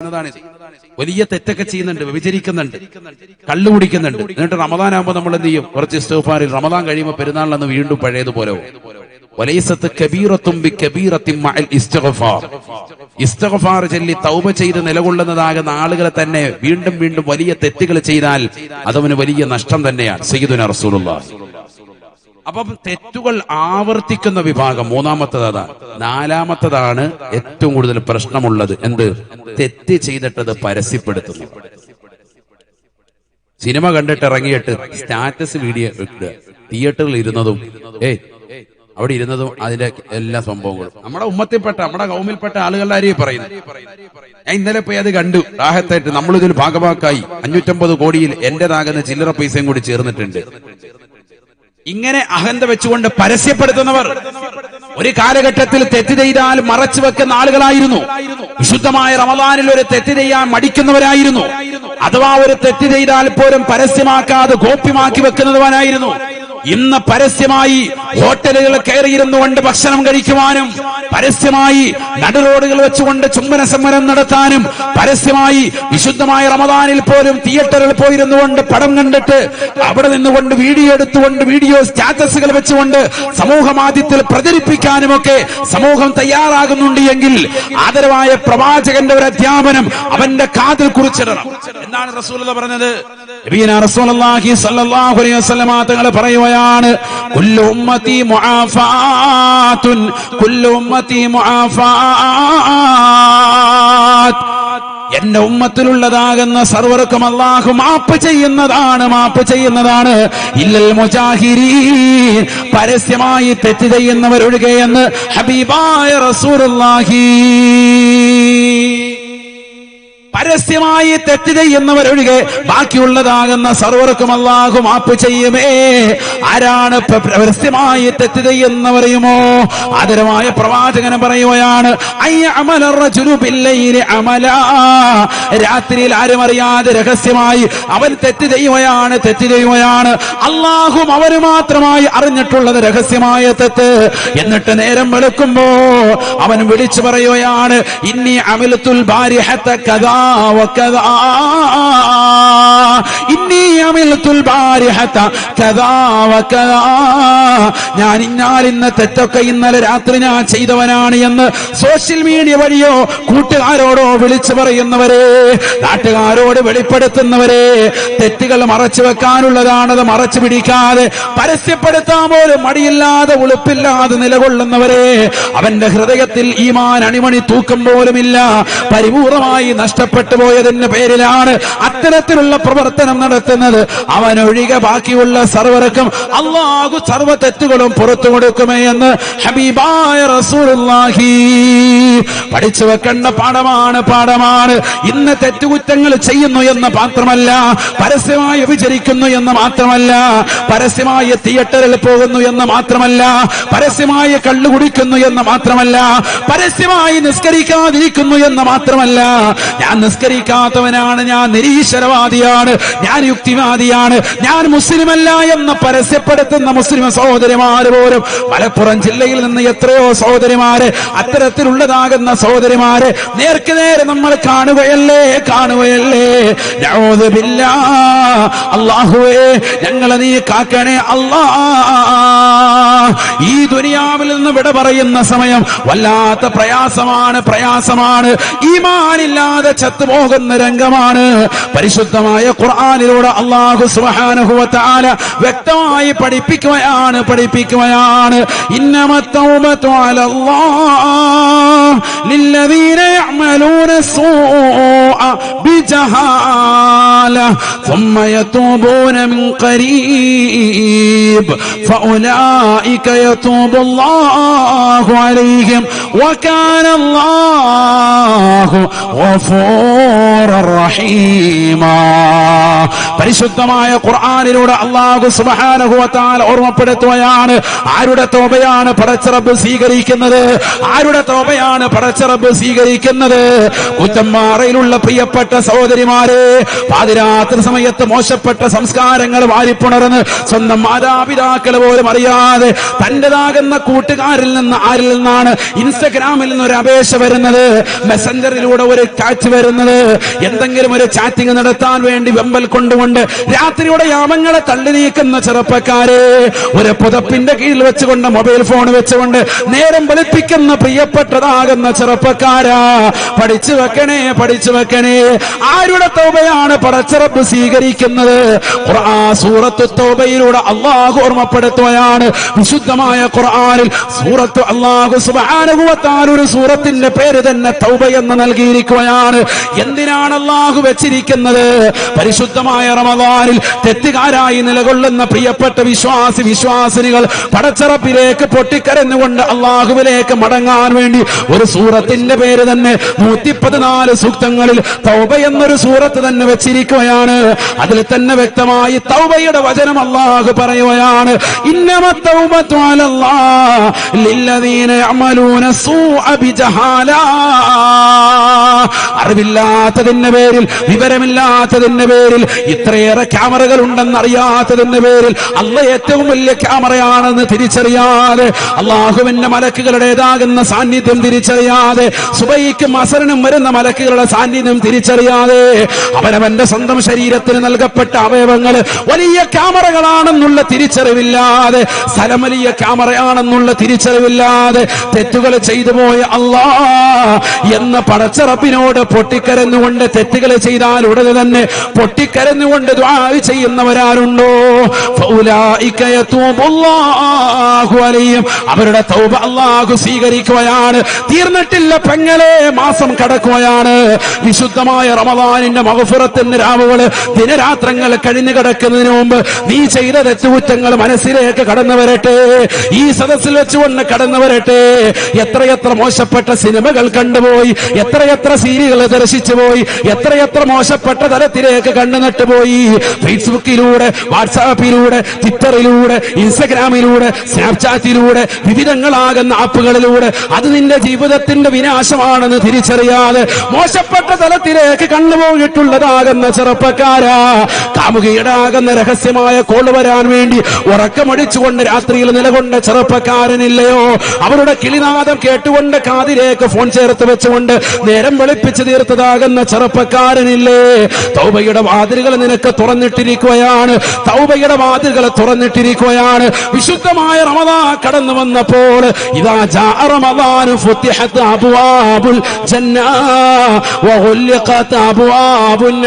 വലിയ തെറ്റൊക്കെ ചെയ്യുന്നുണ്ട്, വ്യഭിചരിക്കുന്നുണ്ട്, കള്ളു കുടിക്കുന്നുണ്ട്. എന്നിട്ട് റമദാൻ ആകുമ്പോൾ നമ്മൾ എന്ത് ചെയ്യും? കുറച്ച് ഇസ്തിഗ്ഫാറിൽ റമദാൻ കഴിയുമ്പോൾ പെരുന്നാളിലന്ന് വീണ്ടും പഴയതുപോലെ വലൈസത്ത് കബീറത്തും ബികബീറത്തിൻ മഅൽ ഇസ്തിഗ്ഫാർ. ഇസ്തിഗ്ഫാർ ചൊല്ലി തൗബ ചെയ്ത് നിലകൊള്ളുന്നതാകുന്ന ആളുകളെ തന്നെ വീണ്ടും വീണ്ടും വലിയ തെറ്റുകൾ ചെയ്താൽ അതവന് വലിയ നഷ്ടം തന്നെയാണ്. സയ്യിദുനാ റസൂലുള്ളാഹി. അപ്പം തെറ്റുകൾ ആവർത്തിക്കുന്ന വിഭാഗം മൂന്നാമത്തത് അതാണ്. നാലാമത്തതാണ് ഏറ്റവും കൂടുതൽ പ്രശ്നമുള്ളത്. എന്ത്? തെറ്റ് ചെയ്തിട്ടത് പരസ്യപ്പെടുത്തുന്നു. സിനിമ കണ്ടിട്ട് ഇറങ്ങിയിട്ട് സ്റ്റാറ്റസ് വീഡിയോ ഇടുക, തിയേറ്ററിൽ ഇരുന്നതും അവിടെ ഇരുന്നതും അതിന്റെ എല്ലാ സംഭവങ്ങളും നമ്മുടെ ഉമ്മത്തിൽപ്പെട്ട നമ്മുടെ കൗമിൽപ്പെട്ട ആളുകളുടെ ആരെയും പറയുന്നത്. ഞാൻ ഇന്നലെ പോയി അത് കണ്ടു, റാഹത്തായിട്ട് നമ്മളിതിൽ ഭാഗമാക്കായി 550 കോടിയിൽ എന്റേതാകുന്ന ചില്ലറ പൈസയും കൂടി ചേർന്നിട്ടുണ്ട്. ഇങ്ങനെ അഹന്ത വെച്ചുകൊണ്ട് പരസ്യപ്പെടുത്തുന്നവർ ഒരു കാലഘട്ടത്തിൽ തെറ്റ് ചെയ്താൽ മറച്ചു വെക്കുന്ന ആളുകളായിരുന്നു. വിശുദ്ധമായ റമദാനിൽ ഒരു തെറ്റ് ചെയ്യാൻ മടിക്കുന്നവരായിരുന്നു. അഥവാ ഒരു തെറ്റ് ചെയ്താൽ പോലും പരസ്യമാക്കാതെ ഗോപ്യമാക്കി വെക്കുന്നവനായിരുന്നു. ഇന്ന് പരസ്യമായി ഹോട്ടലുകൾ കയറിയിരുന്നുകൊണ്ട് ഭക്ഷണം കഴിക്കുവാനും, പരസ്യമായി നടുറോഡുകൾ വെച്ചുകൊണ്ട് ചുംബന സമരം നടത്താനും, പരസ്യമായി വിശുദ്ധമായ റമദാനിൽ പോലും തിയേറ്ററിൽ പോയിരുന്നുകൊണ്ട് പടം കണ്ടിട്ട് അവിടെ നിന്നുകൊണ്ട് വീഡിയോ എടുത്തുകൊണ്ട് വീഡിയോ സ്റ്റാറ്റസുകൾ വെച്ചുകൊണ്ട് സമൂഹ മാധ്യമത്തിൽ പ്രചരിപ്പിക്കാനുമൊക്കെ സമൂഹം തയ്യാറാകുന്നുണ്ട് എങ്കിൽ ആദരവായ പ്രവാചകന്റെ ഒരു അധ്യാപനം അവന്റെ കാതിൽ കുറിച്ചിടണം. എന്താണ് റസൂലുള്ളാഹി പറഞ്ഞത്? നബിയനാ റസൂലുള്ളാഹി സ്വല്ലല്ലാഹു അലൈഹി വസല്ലം തങ്ങൾ പറയുകയാണ്, കുല്ലു ഉമ്മത്തി മുആഫാത്തുൻ, കുല്ലു ഉമ്മത്തി മുആഫാത്ത്. എന്റെ ഉമ്മത്തിലുള്ളതാകുന്ന സർവർക്കും അല്ലാഹു മാപ്പ് ചെയ്യുന്നതാണ്, മാപ്പ് ചെയ്യുന്നതാണ്. ഇല്ലൽ മുജാഹിരീൻ, പരസ്യമായി തെറ്റ് ചെയ്യുന്നവരൊഴികെയെന്ന് ഹബീബായ റസൂലുള്ളാഹി. പരസ്യമായി തെറ്റ് ചെയ്യുന്നവരൊഴികെ ബാക്കിയുള്ളതാകുന്ന സർവർക്കും അല്ലാഹു മാപ്പ് ചെയ്യുമേ. ആരാണ് പരസ്യമായി തെറ്റ് ചെയ്യുന്നവരെയുമോ? ആദരമായ പ്രവാചകൻ പറയുകയാണ്, രാത്രിയിൽ ആരും അറിയാതെ രഹസ്യമായി അവൻ തെറ്റ് ചെയ്യുകയാണ്, തെറ്റ് ചെയ്യുകയാണ്. അല്ലാഹും അവന് മാത്രമായി അറിഞ്ഞിട്ടുള്ളത് രഹസ്യമായ തെറ്റ്. എന്നിട്ട് നേരം വെളുക്കുമ്പോ അവൻ വിളിച്ചു പറയുകയാണ്, ഇന്നി അമിലത്തുൽ ബാരിഹത കദാ വകദാ, ഇന്നി അമിലത്തുൽ ബാരിഹത കദാ വകദാ, ഞാൻ ഇന്ന തെറ്റൊക്കെ ഇന്നലെ രാത്രി ഞാൻ ചെയ്തവനാണ് എന്ന് സോഷ്യൽ മീഡിയ വഴിയോ കൂട്ടുകാരോടോ വിളിച്ചു പറയുന്നവരെ, നാട്ടുകാരോട് വെളിപ്പെടുത്തുന്നവരെ, തെറ്റുകൾ മറച്ചു വെക്കാനുള്ളതാണത് മറച്ചു പിടിക്കാതെ പരസ്യപ്പെടുത്താൻ പോലും മടിയില്ലാതെ ഉളുപ്പില്ലാതെ നിലകൊള്ളുന്നവരെ, അവന്റെ ഹൃദയത്തിൽ ഈമാൻ അണിമണി തൂക്കം പോലുമില്ല, പരിപൂർണമായി നഷ്ടപ്പെട്ടു പോയതിന്റെ പേരിലാണ് അത്തരത്തിലുള്ള പ്രവർത്തനം നടത്തുന്നത്. അവനൊഴികെ ബാക്കിയുള്ള സർവർക്കും അല്ലാഹു സർവ്വ തെറ്റുകളും പുറത്തു കൊടുക്കുമേ എന്ന് ഹബീബായ റസൂലുള്ളാഹി. പഠിച്ചു വെക്കേണ്ട പാഠമാണ്, പാഠമാണ്. ഇന്ന് തെറ്റുകുറ്റങ്ങൾ ചെയ്യുന്നു എന്ന് മാത്രമല്ല, പരസ്യമായി വിചരിക്കുന്നു എന്ന് മാത്രമല്ല, പരസ്യമായി തിയേറ്ററിൽ പോകുന്നു എന്ന് മാത്രമല്ല, പരസ്യമായി കള്ളു കുടിക്കുന്നു എന്ന് മാത്രമല്ല, പരസ്യമായി നിസ്കരിക്കാതിരിക്കുന്നു എന്ന് മാത്രമല്ല, ഞാൻ നിസ്കരിക്കാത്തവനാണ്, ഞാൻ നിരീശ്വരവാദിയാണ്, ഞാൻ യുക്തിവാദിയാണ്, ഞാൻ മുസ്ലിമല്ല എന്ന് പരസ്യപ്പെടുത്തുന്ന മുസ്ലിം സഹോദരിമാര് പോലും മലപ്പുറം ജില്ലയിൽ നിന്ന് എത്രയോ സഹോദരിമാര്, അത്തരത്തിലുള്ളതാകുന്ന സഹോദരിമാര് നേർക്ക് നേരെ നമ്മൾ കാണുകയല്ലേ, കാണുകയല്ലേ. നഊദു ബില്ലാഹ്. അല്ലാഹുവേ ഞങ്ങളെ നീ കാക്കണേ അല്ലാ. ഈ ദുനിയാവിൽ നിന്ന് വിട പറയുന്ന സമയം വല്ലാത്ത പ്രയാസമാണ്, പ്രയാസമാണ്. ഈമാനില്ലാതെ ചത്തുപോകുന്ന രംഗമാണ്. പരിശുദ്ധമായ ഖുർആനിലൂടെ അല്ലാഹു സുബ്ഹാനഹു വ തആല വ്യക്തമായി പഠിപ്പിക്കുകയാണ്, പഠിപ്പിക്കുകയാണ്. ഇന്നമത് തൗബതു അലല്ലാഹ് ലില്ലദീന യഅമലൂന സൂഅ ബിജഹാല ثم يتوبون من قريب فأولئك يتوب الله عليهم وكان الله غفورا رحيما. പരിശുദ്ധമായ ഖുർആനിലൂടെ അല്ലാഹു സുബ്ഹാനഹു വ തആല ഓർമ്മപ്പെടുത്തുകയാണ്, ആരുടെ തൗബയാണ് പടച്ച റബ്ബ് സ്വീകരിക്കുന്നത്, ആരുടെ തൗബയാണ് പടച്ച റബ്ബ് സ്വീകരിക്കുന്നത്. കുറ്റന്മാറയിലുള്ള പ്രിയപ്പെട്ട സഹോദരിമാരെ, പാതിരാത്രി സമയത്ത് മോശപ്പെട്ട സംസ്കാരങ്ങൾ വാരിപ്പുണർന്ന് സ്വന്തം മാതാപിതാക്കൾ പോലും അറിയാതെ തന്റേതാകുന്ന കൂട്ടുകാരിൽ നിന്ന്, ആരിൽ നിന്നാണ് ഇൻസ്റ്റഗ്രാമിൽ നിന്ന് ഒരു അപേക്ഷ വരുന്നത്, മെസ്സഞ്ചറിലൂടെ ഒരു ചാറ്റ് വരുന്നത്, എന്തെങ്കിലും ഒരു ചാറ്റിംഗ് നടത്താൻ വേണ്ടി വെമ്പൽ കൊണ്ടുകൊണ്ട് രാത്രിയുടെ യാമങ്ങളെ തള്ളി നീക്കുന്ന ചെറുപ്പക്കാരെ, ഒരു പുതപ്പിന്റെ കീഴിൽ വെച്ചുകൊണ്ട് മൊബൈൽ ഫോൺ വെച്ചുകൊണ്ട് നേരം വെളുപ്പിക്കുന്ന പ്രിയപ്പെട്ടതാകുന്ന ചെറുപ്പക്കാരാ, പഠിച്ചു വെക്കണേ, പഠിച്ചു വെക്കണേ. ആരുടെ തൗബയാണ് പടച്ച റബ്ബ് സ്വീകരിക്കുന്നത്? ഖുർആൻ സൂറത്തു തൗബയിലൂടെ അല്ലാഹു ഓർമ്മപ്പെടുത്തുകയാണ്. വിശുദ്ധമായ ഖുർആനിൽ സൂറത്തു അല്ലാഹു സുബ്ഹാനഹു വ തആല ഒരു സൂറത്തിന്റെ പേര് തന്നെ തൗബ എന്ന് നൽകിയിരിക്കുകയാണ്. എന്തിനാണ് അല്ലാഹു വെച്ചിരിക്കുന്നത്? പരിശുദ്ധമായ റമദാനിൽ തെറ്റുകാരായി നിലകൊള്ളുന്ന പ്രിയപ്പെട്ട വിശ്വാസിനികൾ പടച്ച റബ്ബിലേക്ക് പൊട്ടിക്കരഞ്ഞുകൊണ്ട് അല്ലാഹുവിലേക്ക് മടങ്ങാൻ വേണ്ടി ഒരു സൂറത്തിന്റെ പേര് തന്നെ 114 സൂക്തങ്ങളിൽ തൗബ എന്നൊരു സൂറത്ത് തന്നെ വെച്ചിരിക്കുകയാണ്. അതിൽ തന്നെ വ്യക്തമായി തൗബയുടെ വചനം അല്ലാഹു പറയുകയാണ്. ഇന്നമത് തൗബതു അലല്ലാഹ് ലില്ലദീന യഅമലൂന സൂഅ ബിജഹാല. അറിവില്ലാത്തതിന്റെ പേരിൽ, വിവരമില്ലാത്തതിന്റെ പേരിൽ, ഇത്രയേറെ ക്യാമറകൾ ഉണ്ടെന്ന് അറിയാത്തതിന്റെ പേരിൽ, അല്ലാഹ് ഏറ്റവും വലിയ ക്യാമറയാണെന്ന് തിരിച്ചറിയാതെ, അല്ലാഹുവിന്റെ മലക്കുകളുടേതാകുന്ന സാന്നിധ്യം തിരിച്ചറിയാതെ, സുബഹിക്കും അസറിനും വരുന്ന മലക്കുകളുടെ സാന്നിധ്യം തിരിച്ചറിയാതെ, അവനവന്റെ സ്വന്തം ശരീരത്തിന് നൽകപ്പെട്ട അവയവങ്ങൾ വലിയ ക്യാമറകളാണെന്നുള്ള തിരിച്ചറിവില്ലാതെ, സ്ഥലം വലിയ ക്യാമറയാണെന്നുള്ള തിരിച്ചറിവില്ലാതെ തെറ്റുകൾ ചെയ്തു പോയ അല്ലാഹ് എന്ന പടച്ച റബ്ബിനോട് പൊട്ടിക്കരഞ്ഞുകൊണ്ട് തെറ്റുകൾ ചെയ്താൽ ഉടനെ തന്നെ പൊട്ടിക്കരഞ്ഞുകൊണ്ട് ദുആ ചെയ്യുന്നവരാരുണ്ടോ? ഫൗലായിക യതൂബുല്ലാഹു അലൈഹിം. അവരുടെ തൗബ അല്ലാഹു സ്വീകരിക്കുകയാണ്. തീർന്നിട്ടില്ല പെങ്ങളെ, മാസം കടക്കുകയാണ്. വിശുദ്ധമായ റമദാനിന്റെ മഗ്ഫിറത്തിന്റെ രാവുകൾ, ദിനരാത്രങ്ങൾ കഴിഞ്ഞു കിടക്കുന്നതിന് മുമ്പ് നീ ചെയ്ത തെറ്റുകുറ്റങ്ങൾ മനസ്സിലേക്ക് കടന്നു വരട്ടെ. ഈ സദസ്സിൽ വെച്ചുകൊണ്ട് കടന്നു വരട്ടെ. എത്രയെത്ര മോശപ്പെട്ട സിനിമകൾ കണ്ടുപോയി, എത്രയെത്ര സീരിയലുകൾ ദർശിച്ചു പോയി, എത്രയെത്ര മോശപ്പെട്ട തലത്തിലേക്ക് കണ്ണു നട്ടുപോയി. ഫേസ്ബുക്കിലൂടെ, വാട്സാപ്പിലൂടെ, ട്വിറ്ററിലൂടെ, ഇൻസ്റ്റഗ്രാമിലൂടെ, സ്നാപ്ചാറ്റിലൂടെ, വിവിധങ്ങളാകുന്ന ആപ്പുകളിലൂടെ അത് നിന്റെ ജീവിതത്തിന്റെ വിനാശമാണെന്ന് തിരിച്ചറിയാതെ മോശപ്പെട്ട തലത്തിലേക്ക് കണ്ണുപോയിട്ടുള്ളതാകുന്ന ചെറുപ്പക്കാരാ, കാമുകിയുടാകുന്ന രഹസ്യമായ കോള് വരാൻ വേണ്ടി ഉറക്കമടിച്ചുകൊണ്ട് രാത്രിയിൽ നിലകൊണ്ട ചെറുപ്പക്കാരനില്ലയോ? അവരുടെ കിളിനാദം കേട്ടുകൊണ്ട് കാതിലേക്ക് ഫോൺ ചേർത്ത് വെച്ചുകൊണ്ട് നേരം വെളുപ്പിച്ച് തീർത്തതാകുന്ന ചെറുപ്പക്കാരനില്ലേ? തൗബയുടെ വാതിലുകൾ നിനക്ക് തുറന്നിട്ടിരിക്കുകയാണ്. തൗബയുടെ വാതിലുകൾ തുറന്നിട്ടിരിക്കുകയാണ്. വിശുദ്ധമായ റമദാൻ കടന്നു വന്നപ്പോൾ ഇദാ ജാഅ റമദാൻ ഫുതിഹത് അബ്വാബുൽ ജന്ന വഗുലിഖത് അബ്വാബുൻ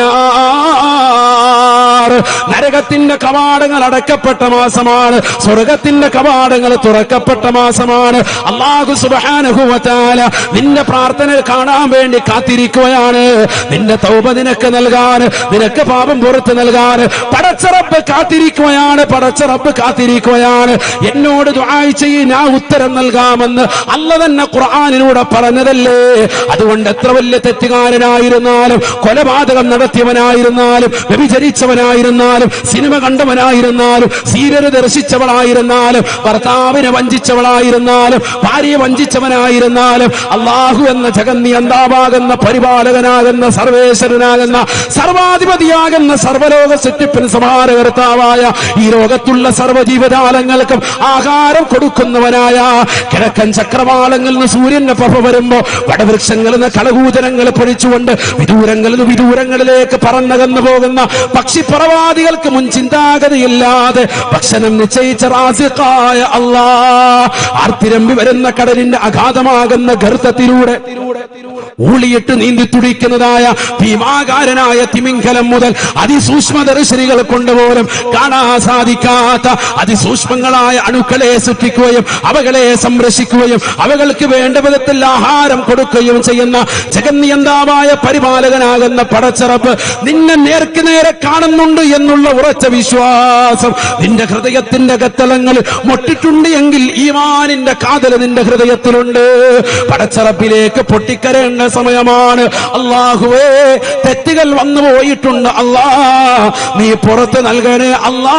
നാർ. നരകത്തിന്റെ കവാടങ്ങൾ അടക്കപ്പെട്ട മാസമാണ്, സ്വർഗത്തിന്റെ കവാടങ്ങൾ തുറക്കപ്പെട്ട മാസമാണ്. അല്ലാഹു സുബ്ഹാനഹു വ തആല നിന്റെ പ്രാർത്ഥന കാണാൻ വേണ്ടി കാത്തിരിക്കുകയാണ്. നിന്റെ തൗബ നിനക്ക് നൽകാൻ, നിനക്ക് പാപം പുറത്ത് നൽകാൻ പടച്ച റബ്ബ് കാത്തിരിക്കുകയാണ്. പടച്ച റബ്ബ് കാത്തിരിക്കുകയാണ്. എന്നോട് ദുആ ചെയ്യ്, ഞാൻ ഉത്തരം നൽകാമെന്ന് അല്ലാഹ് തന്നെ ഖുർആനിലൂടെ പറഞ്ഞതല്ലേ? അതുകൊണ്ട് എത്ര വലിയ തെറ്റുകാരനായിരുന്നാലും, കൊലപാതകം നടത്തിയവനായിരുന്നാലും, വ്യഭിചരിച്ചവനായിരുന്നാലും, സിനിമ കണ്ടവനായിരുന്നാലും, സീരിയൽ ദർശിച്ചവളായിരുന്നാലും, ഭർത്താവിനെ വഞ്ചിച്ചവളായിരുന്നാലും, ഭാര്യയെ വഞ്ചിച്ചവനായിരുന്നാലും, അല്ലാഹു എന്ന ജഗന്നിയന്താവാകുന്ന പരിപാലകനാകുന്ന സർവേശ്വരനാകുന്ന സർവാധിപതിയാകുന്ന സർവലോക സൃഷ്ടിപ്പിന് സമാനകർത്താവായ ഈ ലോകത്തുള്ള സർവ്വജീവജാലങ്ങൾക്കും ആഹാരം കൊടുക്കുന്നവനായ, കിഴക്കൻ ചക്രവാളങ്ങളിൽ നിന്ന് സൂര്യന്റെ പ്രഭ വരുമ്പോ വടവൃക്ഷങ്ങളിൽ നിന്ന് കളകൂചനങ്ങൾ പൊഴിച്ചുകൊണ്ട് വിദൂരങ്ങളിലേക്ക് പറന്നകന്നു പോകുന്ന പക്ഷിപ്പറവാദികൾക്ക് മുൻ ചിന്താഗതിയില്ലാതെ ഭക്ഷണം നിശ്ചയിച്ച റാസിഖായ അല്ലാഹ് ആർത്തിരമ്പി വരുന്ന കടലിന്റെ അഗാധമാകുന്ന ഗർത്തത്തിലൂടെ ഊളിയിട്ട് നീന്തി തുടിക്കുന്നതായ ഭീമാകാരനായ തിമിംഗലം മുതൽ അതിസൂക്ഷ്മദർശിനികൾ കൊണ്ടുപോലും കാണാൻ സാധിക്കാത്ത അതിസൂക്ഷ്മങ്ങളായ അണുക്കളെ സൃഷ്ടിക്കുകയും അവകളെ സംരക്ഷിക്കുകയും അവകൾക്ക് വേണ്ട വിധത്തിൽ ആഹാരം കൊടുക്കുകയും ചെയ്യുന്ന ജഗന്നിയന്താവായ പരിപാലകനാകുന്ന പടച്ച റബ്ബ് നിന്നെ നേർക്ക് നേരെ കാണുന്നുണ്ട് എന്നുള്ള ഉറച്ച വിശ്വാസം നിന്റെ ഹൃദയത്തിന്റെ കത്തളങ്ങളിൽ മൊട്ടിട്ടുണ്ട് എങ്കിൽ ഈമാനിന്റെ കാതൽ നിന്റെ ഹൃദയത്തിലുണ്ട്. പടച്ച റബ്ബിലേക്ക് പൊട്ടിക്കരേണ്ട കടക്കേണ്ട സമയമാണ്. അല്ലാഹുവേ, തെറ്റുകൾ വന്നു പോയിട്ടുണ്ട് അല്ലാ, നീ പുറത്ത് നൽകണേ അല്ലാ.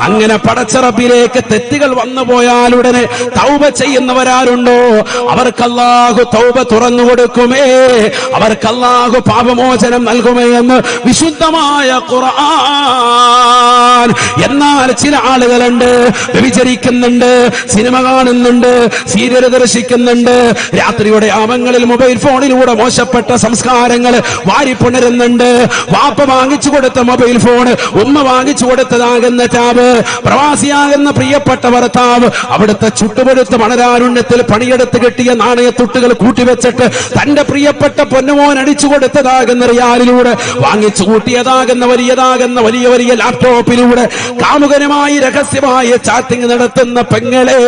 അങ്ങനെ പടച്ച റബ്ബിലേക്ക് തെറ്റുകൾ വന്നു പോയാലുടനെ തൗബ ചെയ്യുന്നവരാരുണ്ടോ അവർക്ക് അല്ലാഹു തൗബ തുറന്നു കൊടുക്കുമേ, അവർക്ക് അല്ലാഹു പാപമോചനം നൽകുമേ എന്ന് വിശുദ്ധമായ ഖുർആൻ. എന്നാൽ ചില ആളുകളുണ്ട്, വ്യഭിചരിക്കുന്നുണ്ട്, സിനിമ കാണുന്നുണ്ട്, സീരിയൽ ദർശിക്കുന്നുണ്ട്, രാത്രിയുടെ യാമങ്ങളിൽ മൊബൈൽ ഫോണിലൂടെ മോശപ്പെട്ട സംസ്കാരങ്ങൾ വാരിപ്പുണരുന്നുണ്ട്. വാപ്പ വാങ്ങിച്ചു കൊടുത്ത മൊബൈൽ ഫോൺ, ഉമ്മ വാങ്ങിച്ചു കൊടുത്തതാകുന്ന ടാബ്, പ്രവാസിയാകുന്ന പ്രിയപ്പെട്ട ഭർത്താവ് അവിടുത്തെ ചുട്ടുപൊടുത്ത മണരാരുണ്യത്തിൽ പണിയെടുത്ത് കിട്ടിയ നാണയത്തുട്ടുകൾ കൂട്ടിവെച്ചിട്ട് തന്റെ പ്രിയപ്പെട്ട പൊന്നുമോൻ അടിച്ചു കൊടുത്തതാകുന്ന റിയാലിലൂടെ വാങ്ങിച്ചു കൂട്ടിയതാകുന്ന വലിയ വലിയ ലാപ്ടോപ്പിലൂടെ കാമുകനുമായി രഹസ്യമായ ചാറ്റിംഗ് നടത്തുന്ന പെങ്ങളെ,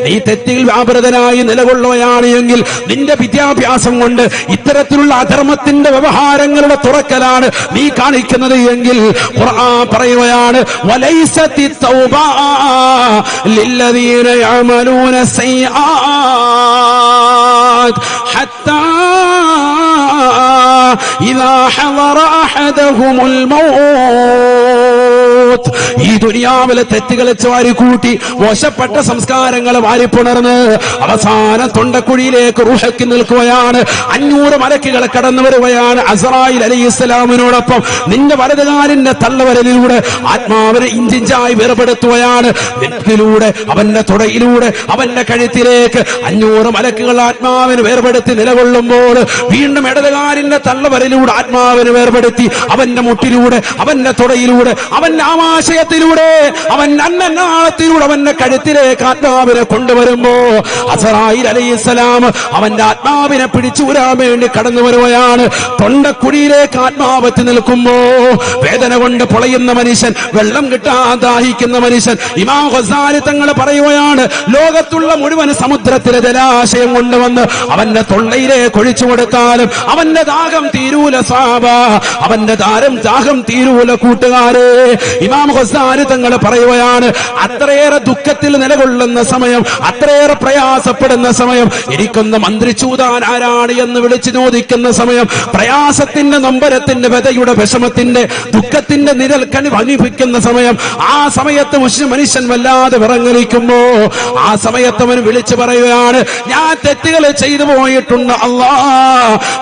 നീ തെറ്റിൽ വ്യാപൃതനായി നിലകൊള്ളുകയാണ് എങ്കിൽ നിന്റെ വിദ്യാഭ്യാസം കൊണ്ട് ഇത്തരത്തിലുള്ള അധർമ്മത്തിന്റെ വ്യവഹാരങ്ങളുടെ തുറക്കലാണ് നീ കാണിക്കുന്നത് എങ്കിൽ ഖുർആൻ പറയുകയാണ്, വലൈസത്തി തൗബ ലില്ലദീന യഅമലൂന സയ്യിആത് ഹത്താ ഇദാ ഹദറ അഹദഹുമുൽ മൗത്ത്. ഈ ദുനിയാവിലെ തെറ്റുകളെ ചാരിക്കൂട്ടി മോശപ്പെട്ട സംസ്കാരങ്ങൾ വാരിപ്പുണർന്ന് അവസാന തൊണ്ടക്കുഴിയിലേക്ക് റൂഹയ്ക്ക് നിൽക്കുകയാണ്. 500 മലക്കുകൾ കടന്നു വരുകയാണ്. അസ്രായിൽ അലൈഹിസ്സലാമിനോടൊപ്പം നിന്റെ വലതുകാലിന്റെ തള്ളവരലിലൂടെ ആത്മാവിനെ ഇഞ്ചിഞ്ചായി വേർപെടുത്തുകയാണ്. നെറ്റിലൂടെ, അവന്റെ തുടയിലൂടെ, അവന്റെ കഴുത്തിലേക്ക് 500 മലക്കുകൾ ആത്മാവിന് വേർപെടുത്തി നിലകൊള്ളുമ്പോൾ വീണ്ടും ഇടതുകാലിന്റെ തള്ളവരലിലൂടെ ആത്മാവിന് വേർപെടുത്തി അവന്റെ മുട്ടിലൂടെ, അവന്റെ തുടയിലൂടെ, അവന്റെ ആമാശയത്തിലൂടെ, അവൻ അന്നനാളത്തിലൂടെ അവന്റെ കഴുത്തിലേക്ക് ആത്മാവിനെ കൊണ്ടുവരുമ്പോ അസ്രായിൽ അലൈഹിസ്സലാം അവന്റെ ആത്മാവിനെ പിടിച്ചൂരാൻ വേണ്ടി കടന്നു വരുകയാണ്. തൊണ്ടക്കുഴിയിലേക്ക് ആത്മാവെത്തി നിൽക്കുമ്പോ വേദന കൊണ്ട് പൊളയുന്ന മനുഷ്യൻ, വെള്ളം കിട്ടാൻ ദാഹിക്കുന്ന മനുഷ്യൻ, ഇമാം ഗസാലി തങ്ങൾ പറയുകയാണ്, ലോകത്തുള്ള മുഴുവൻ സമുദ്രത്തിലെ ജലാശയം കൊണ്ടുവന്ന് അവന്റെ തൊള്ളയിലേക്ക് ഒഴിച്ചു കൊടുത്താലും അവന്റെ ദാഹം തീരൂല സാബ, അവന്റെ ദാഹം തീരൂല കൂട്ടുകാരെ. ഇമാം ഗസാലി തങ്ങൾ പറയുകയാണ്, അത്രയേറെ ദുഃഖത്തിൽ നിലകൊള്ളുന്ന സമയം, അത്രയേറെ പ്രയാസപ്പെടുന്ന സമയം, എനിക്കൊന്ന് മന്ത്രിച്ചൂതാൻ ആരാണ് എന്ന് വിളിച്ചു ചോദിക്കുന്ന സമയം, പ്രയാസത്തിന്റെ നൊമ്പരത്തിന്റെ വ്യതയുടെ വിഷമത്തിന്റെ ദുഃഖത്തിന്റെ നിഴൽക്കണി വനിപ്പിക്കുന്ന സമയം, ആ സമയത്ത് മനുഷ്യൻ വല്ലാതെ വിറങ്ങലിക്കുമ്പോ ആ സമയത്ത് അവൻ വിളിച്ചു പറയുകയാണ്, ഞാൻ തെറ്റുകൾ ചെയ്തു പോയിട്ടുണ്ട് അല്ലാ,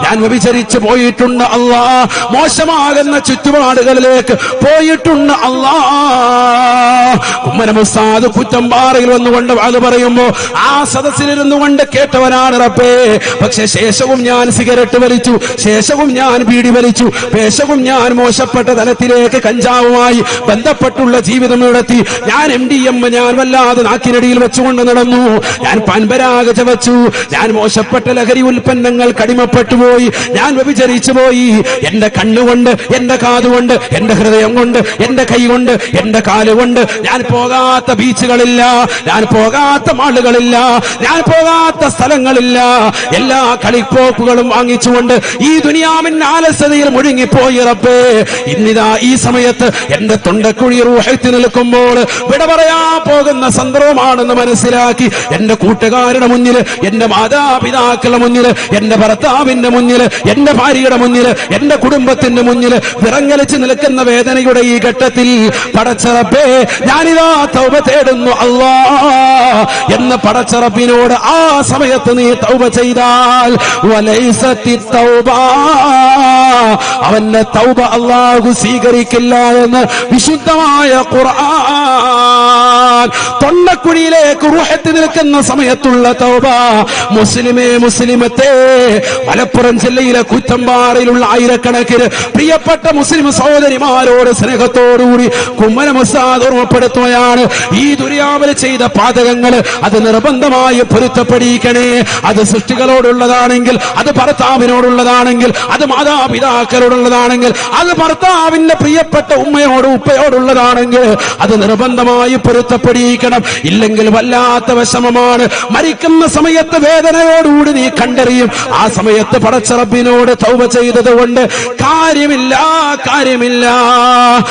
ഞാൻ വ്യഭിചരിച്ചു പോയിട്ടുണ്ട് അല്ലാ, മോശമാകുന്ന ചുറ്റുപാടുകളിലേക്ക് പോയിട്ടുണ്ട് അല്ലാ. കുമ്മനമുസ്താദ് കുറ്റമ്പാറയിൽ വന്നുകൊണ്ട് അത് പറയുമ്പോ ആ സദസ്സിലിരുന്നു കൊണ്ട് കേട്ടവനാണ് റബ്ബേ. പക്ഷെ ശേഷവും ഞാൻ സിഗരറ്റ് വലിച്ചു, ശേഷവും ഞാൻ ബീഡി വലിച്ചു, ശേഷവും ഞാൻ മോശപ്പെട്ട തലത്തിലേക്ക് കഞ്ചാവുമായി ബന്ധപ്പെട്ടുള്ള ജീവിതം നടത്തി. ഞാൻ MDM ഞാൻ വല്ലാതെ നാക്കിനടിയിൽ വെച്ചുകൊണ്ട് നടന്നു, ഞാൻ പാൻപരാഗ് ചവച്ചു, ഞാൻ മോശപ്പെട്ട ലഹരി ഉൽപ്പന്നങ്ങൾ കടിമപ്പെട്ടുപോയി, ഞാൻ വ്യഭിചരിച്ചു പോയി. എന്റെ കണ്ണുകൊണ്ട്, എന്റെ കാതുകൊണ്ട്, എന്റെ ഹൃദയം കൊണ്ട്, എന്റെ കൈ കൊണ്ട്, എന്റെ കാലുകൊണ്ട് ഞാൻ പോകാത്ത ബീച്ചുകളില്ല, ഞാൻ പോകാത്ത മാളുകളില്ല, ഞാൻ പോകാത്ത സ്ഥലങ്ങളില്ല. എല്ലാ കളിപ്പോക്കുകളും വാങ്ങിച്ചുകൊണ്ട് ഈ ദുനിയാവിന്റെ ആലസ്യതയിൽ മുഴുങ്ങിപ്പോയി റബ്ബേ. ഇന്നിതാ ഈ സമയത്ത് എന്റെ തൊണ്ടക്കുഴി റൂഹത്തിൽ നിൽക്കുമ്പോൾ വിട പറയാ പോകുന്ന സന്ദർഭമാണെന്ന് മനസ്സിലാക്കി എന്റെ കൂട്ടുകാരുടെ മുന്നിൽ, എന്റെ മാതാപിതാക്കളുടെ മുന്നിൽ, എന്റെ ഭർത്താവിന്റെ മുന്നിൽ, എന്റെ ഭാര്യയുടെ മുന്നിൽ, എന്റെ കുടുംബത്തിന്റെ മുന്നിൽ വിറങ്ങലിച്ച് നിൽക്കുന്ന വേദനയുടെ ഈ ഘട്ടത്തിൽ പടച്ച റബ്ബേ, ഞാനിതാ തൗബ തേടുന്നു അല്ലാ എന്ന് പടച്ച റബ്ബിനോട് ആ സമയത്ത് നീ തൗബ ചെയ്താൽ വലൈസത്തി തൗബ, അവന്റെ തൗബ അല്ലാഹു സ്വീകരിക്കില്ല എന്ന് വിശുദ്ധമായ ഖുർആൻ. തൊണ്ടക്കുഴിയിലേക്ക് റൂഹത്ത് നിൽക്കുന്ന സമയത്തുള്ള തൗബ. മുസ്ലിമത്തെ, മലപ്പുറം ജില്ലയിലെ കുറ്റമ്പാറയിലുള്ള ആയിരക്കണക്കിന് പ്രിയപ്പെട്ട മുസ്ലിം സഹോദരിമാരോട് സ്നേഹത്തോടുകൂടി കുമ്മനമുസ്താദ് ഓർമ്മപ്പെടുത്തുകയാണ്, ഈ ദുനിയാവിൽ ചെയ്ത പാതകങ്ങൾ അത് നിർബന്ധമായി പൊരുത്തപ്പെടിക്കണേ. അത് സൃഷ്ടികളോടുള്ളതാണെങ്കിൽ, അത് ഭർത്താവിനോടുള്ളതാണെങ്കിൽ, അത് മാതാപിതാക്കളോടുള്ളതാണെങ്കിൽ, അത് ഭർത്താവിന്റെ പ്രിയപ്പെട്ട ഉമ്മയോട് ഉപ്പയോടുള്ളതാണെങ്കിൽ അത് നിർബന്ധമായി പൊരുത്തപ്പെടിക്കണം. ഇല്ലെങ്കിൽ വല്ലാത്ത വിഷമമാണ്. മരിക്കുന്ന സമയത്ത് വേദനയോടുകൂടി നീ കണ്ടറിയും. ആ സമയത്ത് പടച്ച റബ്ബിനോട് തൗബ ചെയ്തത് കൊണ്ട് കാര്യമില്ല.